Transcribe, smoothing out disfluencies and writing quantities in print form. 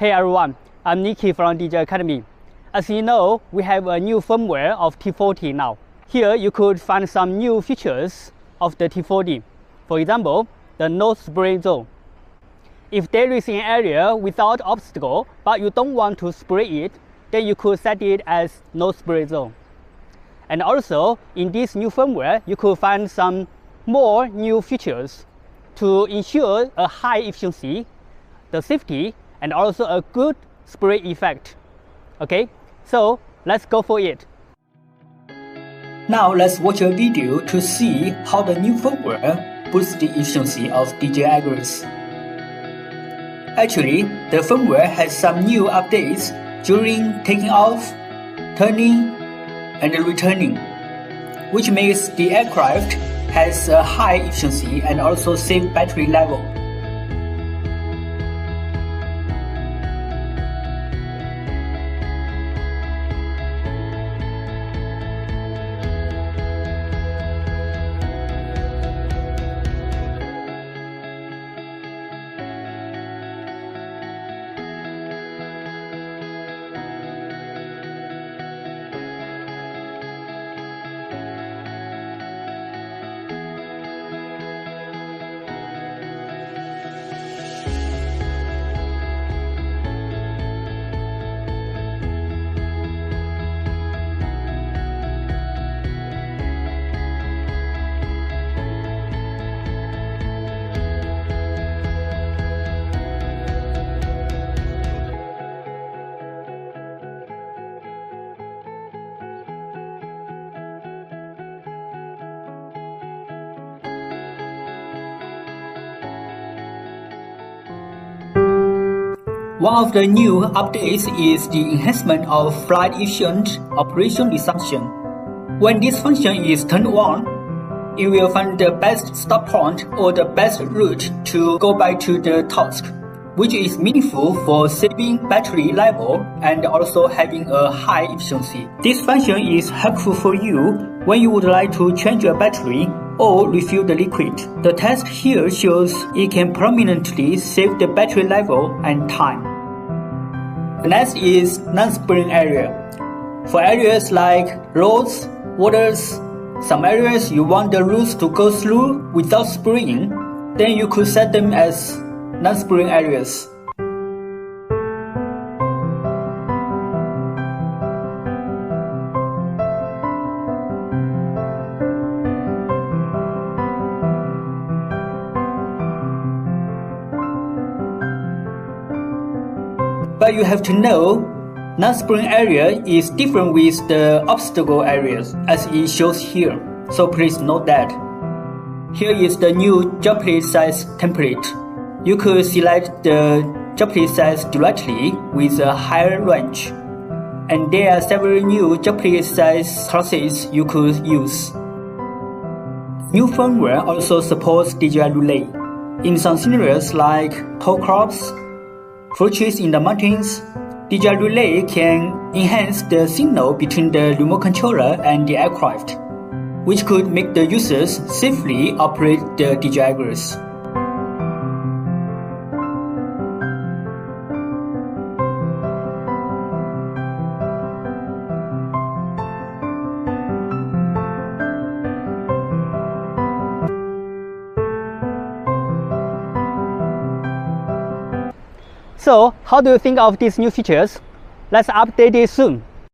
Hey everyone, I'm Nikki from DJI Academy. As you know, we have a new firmware of T40 now. Here you could find some new features of the T40. For example, the no spray zone. If there is an area without obstacle, but you don't want to spray it, then you could set it as no spray zone. And also, in this new firmware, you could find some more new features to ensure a high efficiency, the safety, and also a good spray effect. Okay, so let's go for it. Now let's watch a video to see how the new firmware boosts the efficiency of DJI Agriclture. Actually, the firmware has some new updates during taking off, turning, and returning, which makes the aircraft has a high efficiency and also safe battery level. One of the new updates is the enhancement of flight efficient operation resumption. When this function is turned on, it will find the best stop point or the best route to go back to the task, which is meaningful for saving battery level and also having a high efficiency. This function is helpful for you when you would like to change your battery or refill the liquid. The test here shows it can prominently save the battery level and time. The next is non-spraying area. For areas like roads, waters, some areas you want the routes to go through without spraying, then you could set them as non-spraying areas. But you have to know, non-spraying area is different with the obstacle areas as it shows here, so please note that. Here is the new droplet size template. You could select the droplet size directly with a higher range. And there are several new droplet size classes you could use. New firmware also supports DJI relay. In some scenarios like tall crops, fruit trees in the mountains, DJI relay can enhance the signal between the remote controller and the aircraft, which could make the users safely operate the DJI Agriclture. So, how do you think of these new features? Let's update it soon.